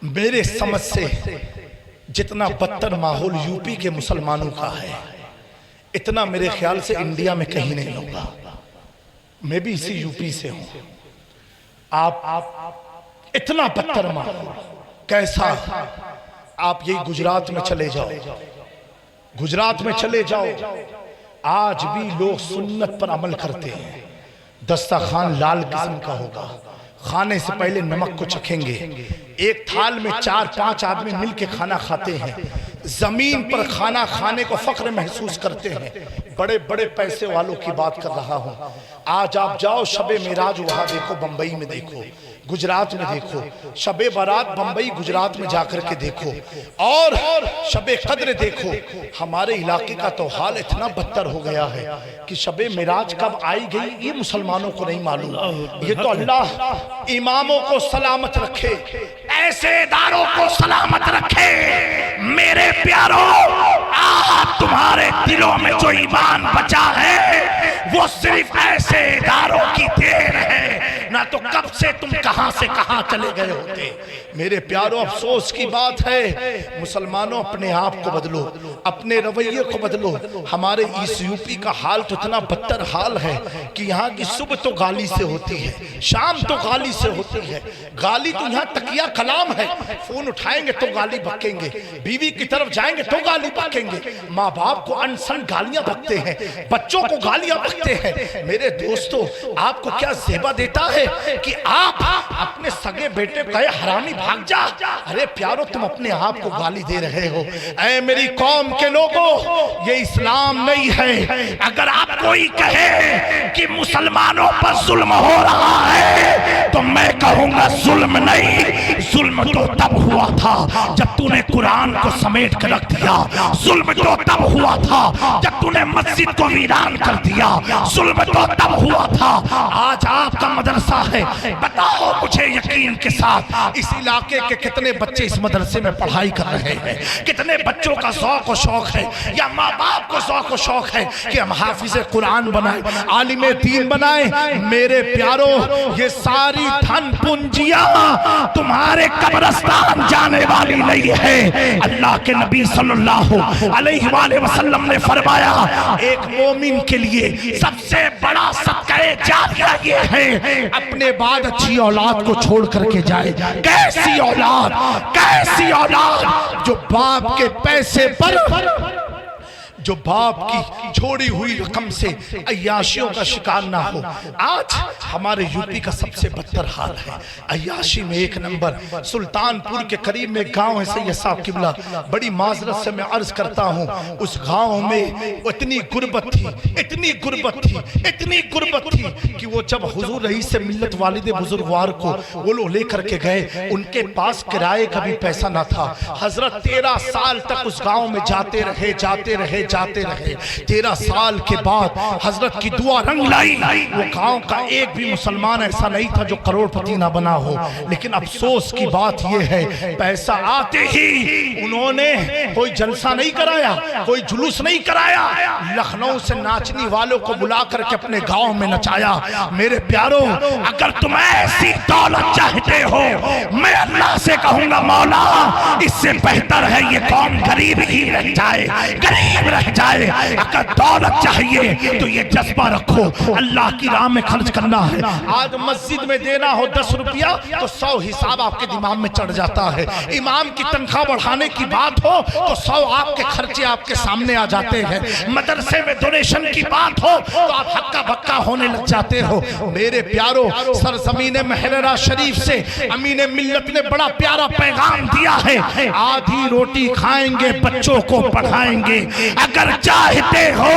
C: میرے سمجھ سے جتنا بدتر ماحول یو پی کے مسلمانوں کا ہے، اتنا میرے خیال سے انڈیا میں کہیں نہیں ہوگا. میں بھی اسی یو پی سے ہوں. آپ اتنا بدتر ماحول کیسا؟ آپ یہی گجرات میں چلے جاؤ، گجرات میں چلے جاؤ، آج بھی لوگ سنت پر عمل کرتے ہیں. دسترخوان لال قسم کا ہوگا، کھانے سے پہلے نمک کو چکھیں گے، ایک تھال میں 4-5 آدمی مل کے کھانا کھاتے ہیں، زمین پر کھانا کھانے کو فخر محسوس کرتے ہیں. بڑے بڑے پیسے والوں کی بات کر رہا ہوں. آج آپ جاؤ شب معراج وہاں دیکھو، بمبئی میں دیکھو، گجرات میں دیکھو، شب برات بمبئی گجرات میں جا کر کے دیکھو، اور شب قدر دیکھو. ہمارے علاقے کا تو حال اتنا بدتر ہو گیا ہے کہ شب معراج کب آئی گئی یہ مسلمانوں کو نہیں معلوم. یہ تو اللہ اماموں کو سلامت رکھے، ایسے اداروں کو سلامت رکھے. میرے پیاروں، آج تمہارے دلوں میں جو ایمان بچا ہے وہ صرف ایسے اداروں کی دیر ہے، نہ تو کب سے تم کہاں سے کہاں چلے گئے ہوتے. میرے پیاروں، افسوس کی بات ہے، مسلمانوں اپنے آپ کو بدلو، اپنے رویے کو بدلو. ہمارے اس یو پی کا حال تو اتنا بدتر حال ہے کہ یہاں کی صبح تو گالی سے ہوتی ہے، شام تو گالی سے ہوتی ہے. گالی تو یہاں تکیہ کلام ہے، فون اٹھائیں گے تو گالی بکیں گے، بیوی کی طرف جائیں گے تو گالی بکیں گے، ماں باپ کو انسان گالیاں بکتے ہیں، بچوں کو گالیاں بکتے ہیں. میرے دوستو، آپ کو کیا زیبا دیتا ہے کہ آپ اپنے سگے بیٹے کہے حرامی بھاگ جا؟ ارے پیارو، تم اپنے آپ کو گالی دے رہے ہو. اے میری قوم کے لوگوں، یہ اسلام نہیں ہے. اگر آپ کوئی کہے کہ مسلمانوں پر ظلم ہو رہا ہے تو میں کہوں گا ظلم نہیں، ظلم تو تب ہوا تھا جب تو نے قرآن کو سمیٹ کر رکھ دیا. ظلم تو تب ہوا تھا جب تو نے مسجد کو ویران کر دیا. ظلم تو تب ہوا تھا. آج آپ کا مدرسہ ہے، بتاؤ مجھے یقین کے ساتھ اس علاقے کے کتنے بچے اس مدرسے میں پڑھائی کر رہے ہیں؟ کتنے بچوں کا ذوق و شوق ہے یا ماں باپ کو ذوق و شوق ہے کہ ہم حافظ قرآن بنائیں، عالم دین بنائیں؟ میرے پیاروں، یہ ساری دھن پونجیاں تمہارے قبرستان جانے والی نہیں ہے. اللہ کے نبی صلی اللہ علیہ وآلہ وسلم نے فرمایا، ایک مومن کے لیے سب سے بڑا صدقہ جاریہ یہ ہے اپنے بعد اچھی اولاد کو چھوڑ کر کے جائے. کیسی اولاد؟ کیسی اولاد جو باپ کے پیسے پر، جو باپ کی چھوڑی ہوئی رقم سے عیاشیوں کا شکار نہ ہو. آج ہمارے یو پی کا سب سے بدتر حال ہے عیاشی میں. ایک نمبر سلطان پور کے قریب میں گاؤں ہے سید صاحب قبلہ، بڑی معذرت سے میں عرض کرتا ہوں، اس گاؤں میں اتنی غربت تھی، اتنی غربت تھی، اتنی غربت تھی کہ وہ جب حضور رئیس ملت والد بزرگوار کو وہ لوگ لے کر کے گئے، ان کے پاس کرائے کا بھی پیسہ نہ تھا. حضرت 13 سال تک اس گاؤں میں جاتے رہے، جاتے رہے، جاتے رہے. 13 سال کے بعد حضرت کی دعا رنگ لائی. وہ گاؤں کا ایک بھی مسلمان ایسا نہیں تھا جو کروڑ پتی نہ بنا ہو. لیکن افسوس کی بات یہ ہے، پیسہ آتے ہی انہوں نے کوئی جلسہ نہیں کرایا، کوئی جلوس نہیں کرایا، لکھنؤ سے ناچنی والوں کو بلا کر کے اپنے گاؤں میں نچایا. میرے پیاروں، اگر تم ایسی دولت چاہتے ہو، میں اللہ سے کہوں گا مولا اس سے بہتر ہے یہ قوم غریب ہی رہ جائے، غریب رہ جائے. اگر دولت چاہیے تو یہ جذبہ رکھو، اللہ کی راہ میں خرچ کرنا ہے. آج مسجد میں دینا ہو 10 روپیہ تو 100 حساب آپ کے دماغ میں چڑھ جاتا ہے. امام کی تنخواہ بڑھانے کی بات ہو تو 100 آپ کے خرچے آپ کے سامنے آ جاتے ہیں. مدرسے میں ڈونیشن کی بات ہو تو آپ ہکا بکا ہونے لگ جاتے ہو. میرے پیاروں، سرزمین محررہ شریف سے امین ملت نے بڑا پیارا پیغام دیا ہے، آدھی روٹی کھائیں گے بچوں کو پڑھائیں گے. اگر چاہتے ہو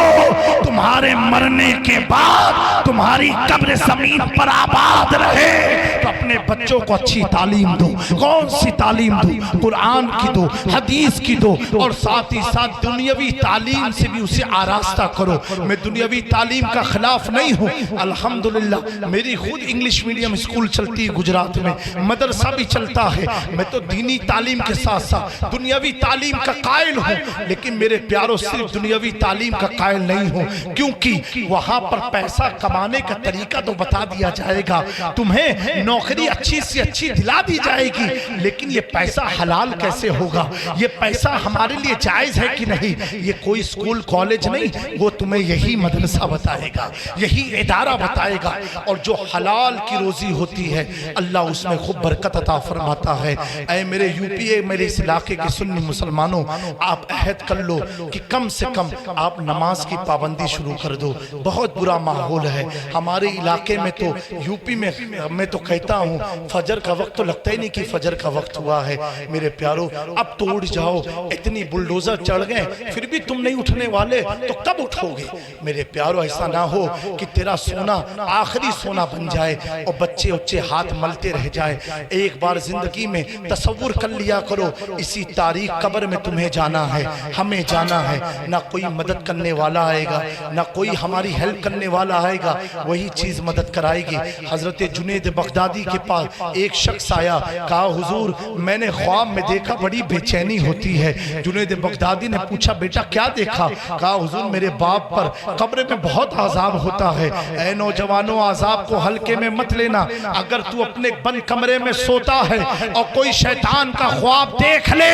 C: تمہارے مرنے کے بعد تمہاری قبر زمین پر آباد رہے تو اپنے بچوں کو اچھی تعلیم دو. کون سی تعلیم دو؟ قرآن کی دو, حدیث کی دو, اور ساتھ ہی ساتھ دنیاوی تعلیم سے بھی اسے آراستہ کرو. میں دنیاوی تعلیم کا خلاف نہیں ہوں, الحمدللہ میری خود انگلش میڈیم اسکول چلتی ہے گجرات میں, مدرسہ بھی چلتا ہے. میں تو دینی تعلیم کے ساتھ ساتھ دنیاوی تعلیم کا قائل ہوں, لیکن میرے پیاروں صرف دنیاوی تعلیم کا قائل نہیں ہوں, کیونکہ وہاں پر پیسہ کمانے کا طریقہ تو بتا دیا جائے گا, تمہیں نوکری اچھی سے اچھی دلا دی جائے گی, لیکن یہ پیسہ حلال کیسے ہوگا, یہ پیسہ ہمارے لیے جائز ہے کہ نہیں, یہ کوئی اسکول کالج نہیں, وہ تمہیں یہی مدرسہ بتائے گا, یہی ادارہ بتائے گا. اور جو حلال کی روزی ہوتی ہے اللہ اس میں خوب برکت عطا فرماتا ہے. اے میرے یو پی اے, میرے اس علاقے کے سنی مسلمانوں, آپ عہد کر لو کہ کم سے کم آپ نماز کی پابندی شروع کر دو. بہت برا ماحول ہے ہمارے علاقے میں, تو یو پی میں تو کہتا ہوں فجر کا وقت تو لگتا ہی نہیں کہ فجر کا وقت ہوا ہے. میرے پیارو اب تو اٹھ جاؤ, اتنی بلڈوزر چڑھ گئے پھر بھی تم نہیں اٹھنے والے تو کب اٹھو گے؟ میرے پیارو ایسا نہ ہو کہ تیرا سونا آخری سونا بن جائے اور بچے اچھے ہاتھ ملتے رہ جائے. ایک بار زندگی میں تصور کر لیا کرو, اسی تاریخ قبر میں تمہیں جانا ہے, ہمیں جانا ہے. نہ کوئی مدد کرنے والا آئے گا, نہ کوئی ہماری ہیلپ کرنے والا آئے گا, وہی چیز مدد کرائے گی. حضرت جنید بغدادی کے پاس ایک شخص آیا, کہا حضور میں نے خواب میں دیکھا بڑی بے چینی ہوتی ہے. جنید بغدادی نے پوچھا بیٹا کیا دیکھا؟ کہا حضور میرے باپ پر قبر میں بہت عذاب ہوتا ہے. اے نوجوانوں عذاب کو ہلکے میں مت لینا, اگر تو اپنے بند کمرے میں سوتا ہے اور کوئی شیطان کا خواب دیکھ لے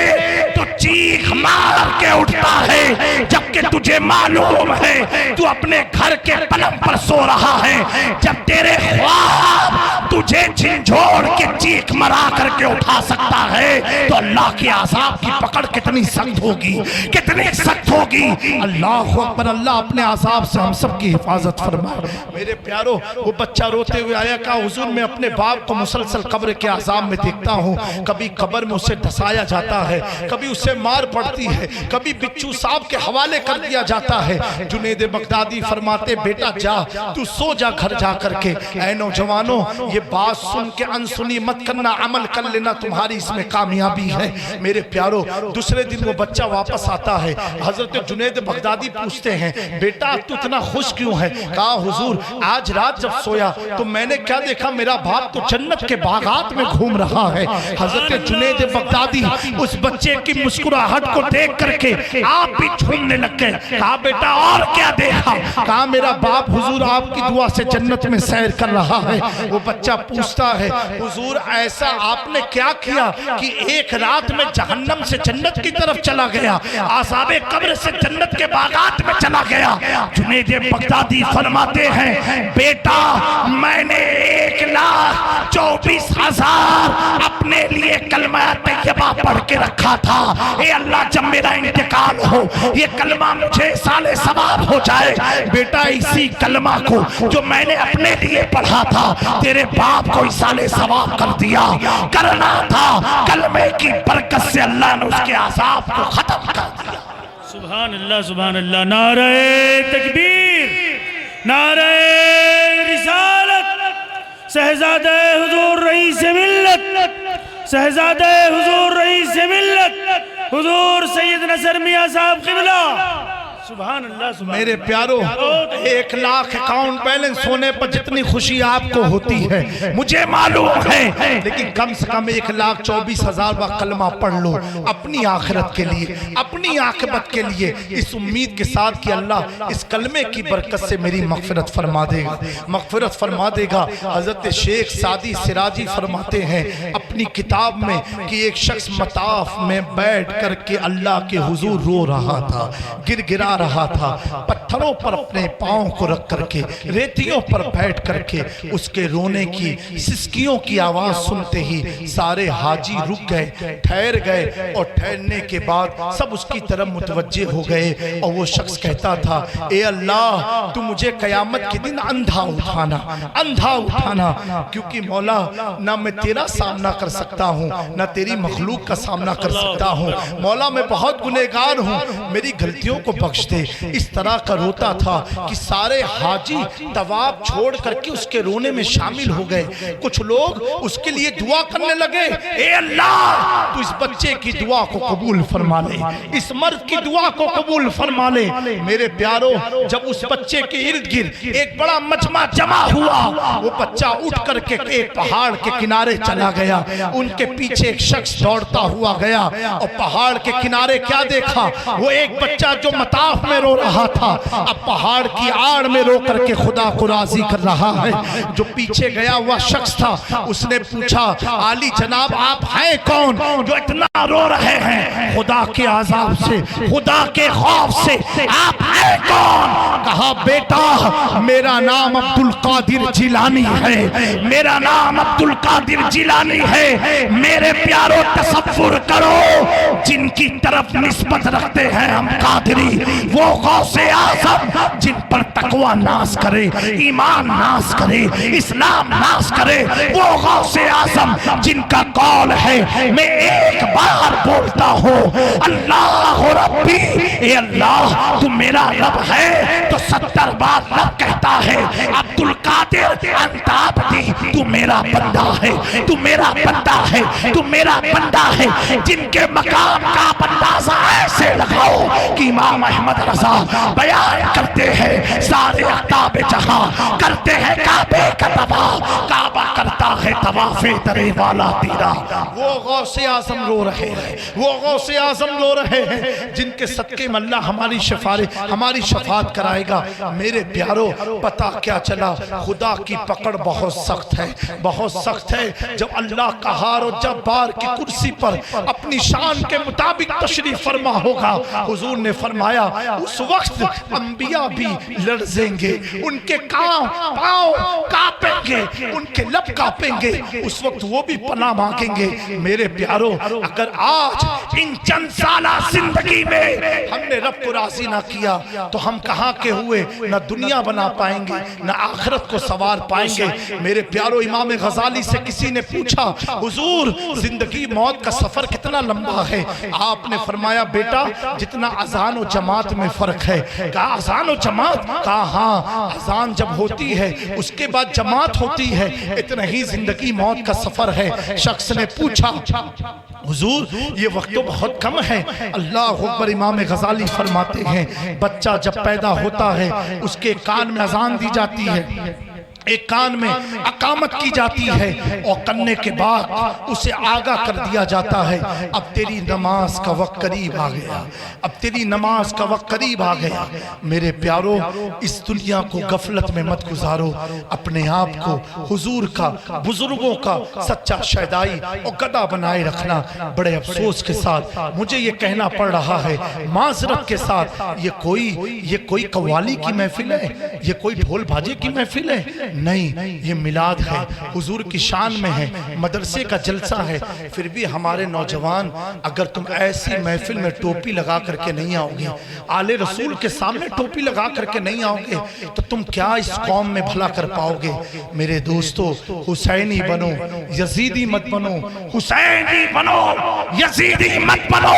C: تو چیخ مار کے اٹھتا ہے, جبکہ تجھے معلوم ہے تو اپنے گھر کے پلنگ پر سو رہا ہے. جب تیرے خواب تجھے جھنجھوڑ کے چیخ مرا کر کے اٹھا سکتا ہے تو اللہ کی عذاب کی پکڑ کتنی سخت ہوگی, کتنی سخت ہوگی. اللہ اکبر, اللہ اپنے عذاب سے ہم سب کی حفاظت فرمائے. میرے پیارو وہ بچہ روتے ہوئے آیا, کہا حضور میں اپنے باپ کو مسلسل قبر کے عذاب میں دیکھتا ہوں, کبھی قبر میں اسے دھسایا جاتا ہے, کبھی اسے مار پڑتی ہے, کبھی بچو صاحب کے حوالے کر دیا جاتا ہے. جنید بغدادی فرماتے بیٹا جا تو سو جا گھر جا کر کے. اے نوجوانوں یہ بات سن کے انسنی مت کرنا, عمل کر لینا, تمہاری اس میں کامیابی ہے. میرے پیارو دوسرے دن وہ بچہ واپس آتا ہے, حضرت جنید بغدادی پوچھتے ہیں بیٹا تو اتنا خوش کیوں ہے؟ کہا حضور آج رات جب سویا تو میں نے کیا دیکھا, میرا باپ تو جنت کے باغات میں گھوم رہا ہے. حضرت جنید بغدادی اس بچے کی مسکراہٹ کو دیکھ کر کے آپ بھی جھومنے لگ گئے. کہا بیٹا اور کیا دیکھا؟ کہا میرا باپ حضور آپ کی دعا سے جنت میں سیر کر رہا ہے. وہ بچہ پوچھتا ہے حضور ایسا آپ نے کیا کیا کہ ایک رات میں جہنم سے جنت کی طرف چلا گیا, عذاب قبر سے جنت کے باغات میں چلا گیا؟ جنید بغدادی فرماتے ہیں بیٹا میں نے 1,24,000 اپنے لیے کلمہ طیبہ پڑھ کے رکھا تھا. اے اللہ جب میرا انتقال ہو یہ کلمہ مجھے سال ثواب ہو جائے. بیٹا اسی کلمہ کو جو میں نے اپنے لیے پڑھا تھا تیرے باپ کو سال ثواب کر دیا. کرنا تھا کلمے کی برکت سے اللہ نے اس کے عذاب کو ختم کر دیا.
B: سبحان اللہ سبحان اللہ. نعرہ تکبیر, نعرہ رسالت, شہزادہ حضور رئیس ملت, شہزادہ حضور رئیس ملت حضور سید نصر میاں صاحب قبلہ. سبحان اللہ سبحان
C: میرے پیارو 1,00,000 اکاؤنٹ بیلنس ہونے پر جتنی خوشی آپ کو ہوتی ہے مجھے معلوم ہے, لیکن کم سے کم 1,24,000 کا کلمہ پڑھ لو اپنی آخرت کے لیے, اپنی عاقبت کے لیے, اس امید کے ساتھ کہ اللہ اس کلمے کی برکت سے میری مغفرت فرما دے گا, مغفرت فرما دے گا. حضرت شیخ سعدی سراجی فرماتے ہیں اپنی کتاب میں کہ ایک شخص مطاف میں بیٹھ کر کے اللہ کے حضور رو رہا تھا, گر گرا رہا تھا, پتھروں پر اپنے پاؤں کو رکھ کر کے, ریتیوں پر بیٹھ کر کے اس کے رونے کی سسکیوں کی آواز سنتے ہی سارے حاجی رک گئے, ٹھہر گئے, اور ٹھہرنے کے بعد سب اس کی طرف متوجہ ہو گئے. اور وہ شخص کہتا تھا اے اللہ تو مجھے قیامت کے دن اندھا اٹھانا, اندھا اٹھانا, کیونکہ مولا نہ میں تیرا سامنا کر سکتا ہوں نہ تیری مخلوق کا سامنا کر سکتا ہوں. مولا میں بہت گنہگار ہوں, میری غلطیوں کو بخش بخش دے. اس طرح کا روتا تھا کہ سارے حاجی طواف چھوڑ کر کے اس کے رونے میں شامل ہو گئے. کچھ لوگ اس کے لیے دعا کرنے لگے, اے اللہ تو اس بچے کی دعا کو قبول فرما لے, اس مرد کی دعا کو قبول فرما لے. میرے پیارو, جب اس بچے کے ارد گرد ایک بڑا مجمع جمع ہوا, وہ بچہ اٹھ کر کے ایک پہاڑ کے کنارے چلا گیا. ان کے پیچھے ایک شخص دوڑتا ہوا گیا اور پہاڑ کے کنارے کیا دیکھا, وہ ایک بچہ جو مطاف میں رو رہا تھا اب پہاڑ کی آڑ میں رو کر کے خدا کو راضی کر رہا ہے. جو پیچھے گیا ہوا شخص تھا, اس نے پوچھا, عالی جناب آپ ہیں کون جو اتنا رو رہے ہیں خدا کے عذاب سے, خدا کے خوف سے, آپ ہیں کون؟ کہا بیٹا میرا نام عبدالقادر جیلانی ہے, میرا نام عبدالقادر جیلانی ہے. میرے پیارو تصور کرو, جن کی طرف نسبت رکھتے ہیں ہم قادری, وہ غوث اعظم جن پر تقوی ناز کرے, ایمان ناز کرے, اسلام ناز کرے, وہ غوث اعظم جن کا قول ہے میں ایک بار بولتا ہوں اللہ ربی, اے اللہ تو میرا رب ہے تو 70 بار رب کہتا ہے. عبدالقادر انت عبدی, تو میرا بندہ ہے, تو میرا بندہ ہے, تو میرا بندہ ہے. جن کے مقام کا اندازہ ایسے لگاؤ کہ امام احمد رضا بیان کرتے ہیں سارے اقطاب جہاں کرتے ہیں کعبے کا طواف, کعبہ کرتا ہے طواف درے والا تیرا. وہ غوث اعظم رو رہے ہیں, وہ غوث اعظم رو رہے ہیں جن کے صدقے میں اللہ ہماری شفاعت کرائے گا. میرے پیارو پتہ کیا چلا, خدا کی پکڑ بہت سخت ہے, بہت سخت ہے. جب اللہ قہار و جبار کی کرسی پر اپنی شان کے مطابق تشریف فرما ہوگا, حضور نے فرمایا اس وقت انبیاء بھی لرزیں گے, ان کے پاؤں کانپیں گے, ان کے لب کانپیں گے, اس وقت وہ بھی پناہ مانگیں گے. میرے پیارو اگر آج ان چند سالہ زندگی میں ہم نے رب کو راضی نہ کیا تو ہم کہاں کے ہوئے, نہ دنیا بنا پائیں گے نہ آخرت کو سوار پائیں گے. میرے پیارو امام غزالی سے کسی نے پوچھا حضور زندگی موت کا سفر کتنا لمبا ہے؟ آپ نے فرمایا بیٹا جتنا اذان و جماعت میں فرق ہے. کہا اذان و جماعت؟ کہا ہاں, اذان جب ہوتی ہے اس کے بعد جماعت ہوتی ہے, اتنا ہی زندگی موت کا سفر ہے. شخص نے پوچھا حضور یہ وقت تو بہت کم ہے. اللہ اکبر. امام غزالی فرماتے ہیں بچہ جب پیدا ہوتا ہے اس کے کان میں اذان دی جاتی ہے, ایک کان میں اقامت کی جاتی ہے اور کرنے کے بعد اسے آگاہ کر دیا جاتا ہے اب تیری نماز کا وقت قریب آ گیا, اب تیری نماز کا وقت قریب آ گیا. میرے پیارو اس دنیا کو غفلت میں مت گزارو, اپنے آپ کو حضور کا, بزرگوں کا سچا شیدائی اور گدا بنائے رکھنا. بڑے افسوس کے ساتھ مجھے یہ کہنا پڑ رہا ہے, معذرت کے ساتھ, یہ کوئی قوالی کی محفل ہے, یہ کوئی ڈھول بھاجے کی محفل ہے؟ نہیں, یہ میلاد ہے, حضور کی شان میں ہے, مدرسے کا جلسہ ہے. پھر بھی ہمارے نوجوان اگر تم ایسی محفل میں ٹوپی لگا کر کے نہیں آؤ گے, آل رسول کے سامنے ٹوپی لگا کر کے نہیں آؤ گے تو تم کیا اس قوم میں بھلا کر پاؤ گے؟ میرے دوستو حسینی بنو, یزیدی مت بنو, حسینی بنو, یزیدی مت بنو.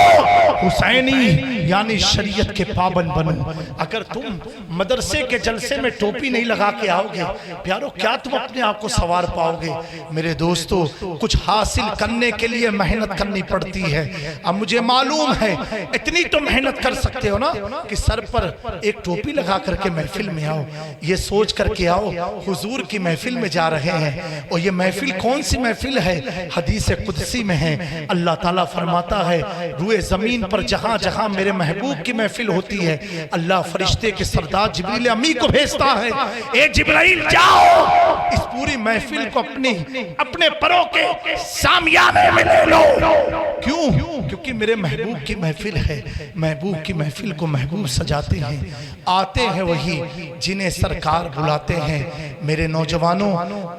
C: حسینی یعنی شریعت کے پابند بنو. اگر تم مدرسے کے جلسے میں ٹوپی نہیں لگا کے آؤ گے پیارو کیا تم اپنے آپ کو سوار پاؤ گے؟ میرے دوستو کچھ حاصل کرنے کے لیے محنت کرنی پڑتی ہے. اب مجھے معلوم ہے اتنی تو محنت کر سکتے ہو نا کہ سر پر ایک ٹوپی لگا کر کے محفل میں آؤ, یہ سوچ کر کے آؤ حضور کی محفل میں جا رہے ہیں. اور یہ محفل کون سی محفل ہے؟ حدیث قدسی میں ہے, اللہ تعالیٰ فرماتا ہے روئے زمین پر جہاں جہاں میرے محبوب کی محفل ہوتی ہے اللہ فرشتے کے سردار جبریل امی کو بھیجتا ہے, اے جبرائیل جاؤ اس پوری محفل کو اپنے پروں کے سامیانے میں لے لو. کیوں؟ کیونکہ میرے محبوب کی محفل ہے. محبوب کی محفل کو محبوب سجاتے ہیں, آتے ہیں وہی جنہیں سرکار بلاتے ہیں. میرے نوجوانوں,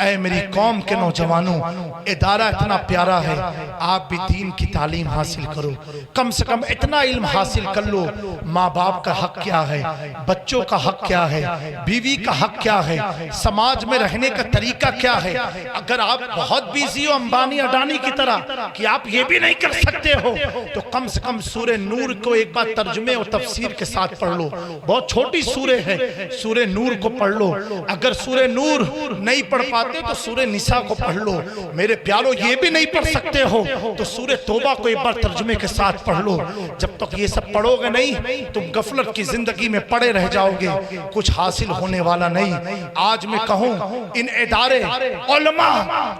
C: اے میری قوم کے نوجوانوں, ادارہ اتنا پیارا ہے, آپ بھی دین کی تعلیم حاصل کرو, کم سے کم اتنا علم حاصل کر لو ماں باپ کا حق کیا ہے, بچوں کا حق کیا ہے, بیوی کا حق کیا ہے، سماج میں رہنے کا طریقہ کیا ہے۔ اگر آپ بہت بیزی ہو امبانی اڈانی کی طرح کہ آپ یہ بھی نہیں کر سکتے ہو تو کم سے کم سورہ نور کو ایک بار ترجمے اور تفسیر کے ساتھ پڑھ لو، بہت چھوٹی سورہ ہے، سورہ نور کو پڑھ لو۔ اگر سورہ نور نہیں پڑھ پاتے تو سورہ نساء کو پڑھ لو۔ میرے پیارو یہ بھی نہیں پڑھ سکتے ہو تو سورہ توبہ کو ایک بار ترجمے کے ساتھ پڑھ لو۔ جب تک یہ سب پڑھو گے نہیں تم غفلت کی زندگی میں پڑے رہ جاؤ گے، کچھ حاصل ہونے والا نہیں۔ آج میں کہوں ان ادارے علماء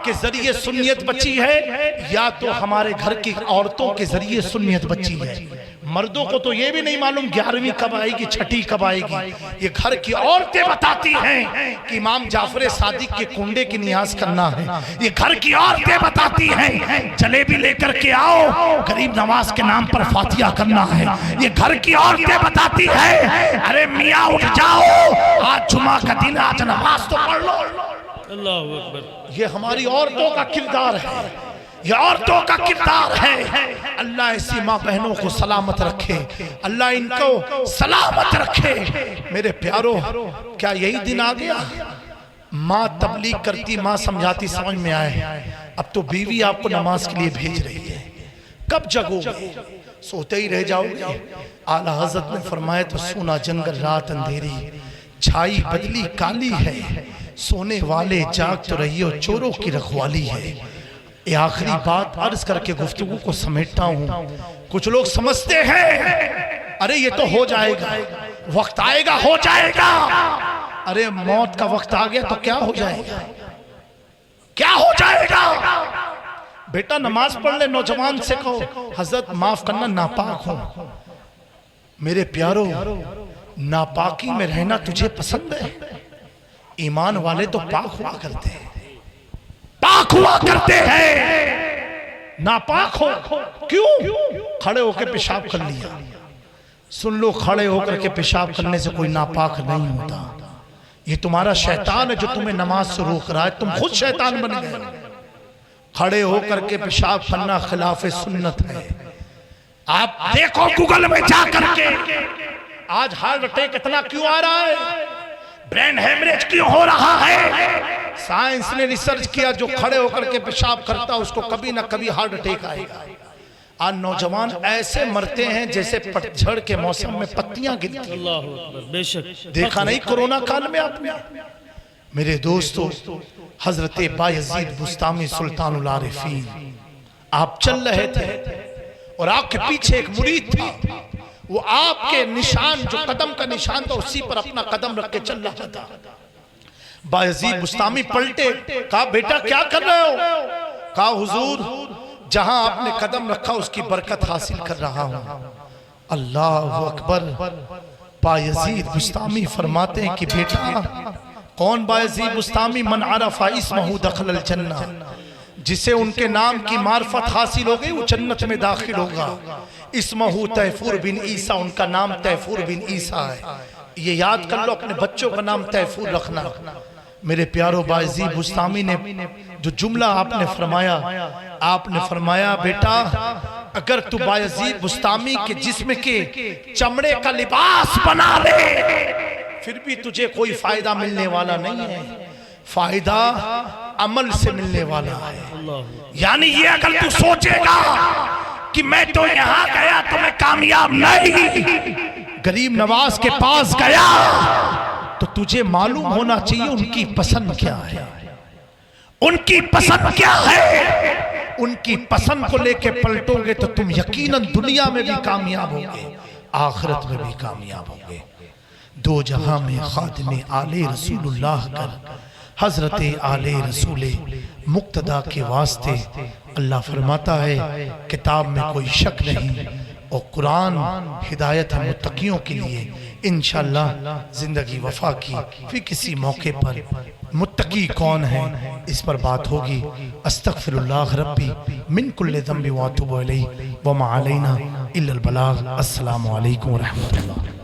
C: کے ذریعے سنیت بچی ہے یا تو ہمارے گھر کی عورتوں کے ذریعے سنیت بچی ہے۔ مردوں کو تو یہ بھی نہیں معلوم 11ویں کب آئے گی، 6ٹھی کب آئے گی۔ یہ گھر کی عورتیں بتاتی ہیں کہ امام جعفر صادق کے کنڈے کی نیاز کرنا ہے۔ یہ گھر کی عورتیں بتاتی ہیں جلیبی لے کر کے آؤ، غریب نواز کے نام پر فاتحہ کرنا ہے۔ یہ گھر کی عورتیں بتاتی ہیں ارے میاں اٹھ جاؤ، آج جمعہ کا دن، آج نماز تو پڑھ لو۔
B: اللہ اکبر۔
C: یہ ہماری عورتوں کا کردار ہے، یہ عورتوں کا کردار ہے۔ اللہ ایسی ماں بہنوں کو سلامت رکھے، اللہ ان کو سلامت رکھے۔ میرے پیارو کیا یہی دن آ گیا؟ ماں تبلیغ کرتی، ماں سمجھاتی، سمجھ میں آئے، اب تو بیوی آپ کو نماز کے لیے بھیج رہی ہے۔ کب جگو گے؟ سوتے ہی رہ جاؤ گے؟ اعلیٰ حضرت نے فرمایا تو سونا جنگل رات اندھیری، چھائی بدلی کالی ہے، سونے والے جاگ تو رہی ہو، چوروں کی رکھوالی ہے۔ یہ آخری بات عرض کر کے گفتگو کو سمیٹتا ہوں۔ کچھ لوگ سمجھتے ہیں ارے یہ تو ہو جائے گا، وقت آئے گا ہو جائے گا۔ ارے موت کا وقت آ گیا تو کیا ہو جائے گا؟ کیا ہو جائے گا؟ بیٹا نماز پڑھ لے، نوجوان سے کہو حضرت معاف کرنا ناپاک ہوں۔ میرے پیارو ناپاکی میں رہنا تجھے پسند ہے؟ ایمان والے تو پاک ہوا کرتے ہیں، پاک ہوا کرتے ہیں۔ ناپاک ہو کیوں؟ کھڑے ہو کے پیشاب کر لیا۔ سن لو، کھڑے ہو کر کے پیشاب کرنے سے کوئی ناپاک نہیں ہوتا۔ یہ تمہارا شیطان ہے جو تمہیں نماز سے روک رہا ہے، تم خود شیطان بن گئے۔ کھڑے ہو کر کے پیشاب کرنا خلاف سنت ہے۔ آپ دیکھو گوگل میں جا کر کے آج ہارٹ اٹیک اتنا کیوں آ رہا ہے، برین ہیمریج کیوں ہو رہا ہے؟ سائنس نے ریسرچ کیا جو کھڑے ہو کر کے پیشاب کرتا اس کو کبھی نہ کبھی ہارٹ اٹیک آئے گا۔ آج نوجوان ایسے مرتے ہیں جیسے پتجھڑ کے موسم میں پتیاں گرتی ہیں۔
B: اللہ اکبر، بے شک
C: دیکھا نہیں کرونا کال میں آپ نے؟ میرے دوستو، حضرت بایزید بستامی سلطان العارفین آپ چل رہے تھے اور آپ کے پیچھے ایک مرید تھا، وہ آپ کے نشان جو قدم کا نشان تھا اسی پر اپنا قدم رکھ کے چل رہا تھا۔ بایزید بستامی پلٹے، کہا بیٹا کیا کر رہے ہو؟ کہا حضور جہاں آپ نے قدم رکھا اس کی برکت حاصل کر رہا ہوں۔ اللہ اکبر۔ بایزید بستامی فرماتے ہیں کہ بیٹا کون بایزید بستامی؟ من عرف اسمہ دخل الجنہ، جسے ان کے نام کی معرفت حاصل ہو گئی وہ جنت میں داخل ہوگا۔ اسمہ تیفور بن عیسیٰ، ان کا نام تیفور بن عیسیٰ ہے۔ یہ یاد کر لو، اپنے بچوں کا نام تیفور رکھنا۔ میرے پیارو بایزید بستامی نے جو جملہ آپ نے فرمایا، آپ نے فرمایا بیٹا اگر تو بایزید بستامی کے جسم کے چمڑے کا لباس بنا لے پھر بھی تجھے کوئی فائدہ ملنے والا نہیں ہے، فائدہ عمل سے ملنے والا ہے۔ یعنی یہ اگر تو سوچے گا کہ میں تو یہاں گیا تو میں کامیاب نہیں، غریب نواز کے پاس گیا تو تجھے معلوم ہونا چاہیے ان کی پسند کیا ہے، ان کی پسند کیا ہے۔ ان کی پسند کو لے کے پلٹو گے تو تم یقیناً دنیا میں بھی کامیاب ہوگے، آخرت میں بھی کامیاب ہوگے۔ دو جہاں میں خادم آل رسول اللہ کر، حضرت آل رسول مقتدیٰ کے واسطے اللہ فرماتا ہے کتاب میں کوئی شک نہیں، اور قرآن ہدایت ہے متقیوں کے لیے۔ انشاءاللہ زندگی وفا کی پھر کسی موقع پر متقی کون ہے اس پر بات ہوگی۔ استغفر اللہ ربی من کل ذنب واتوب الیہ وما علینا الا البلاغ۔ السلام علیکم ورحمۃ اللہ۔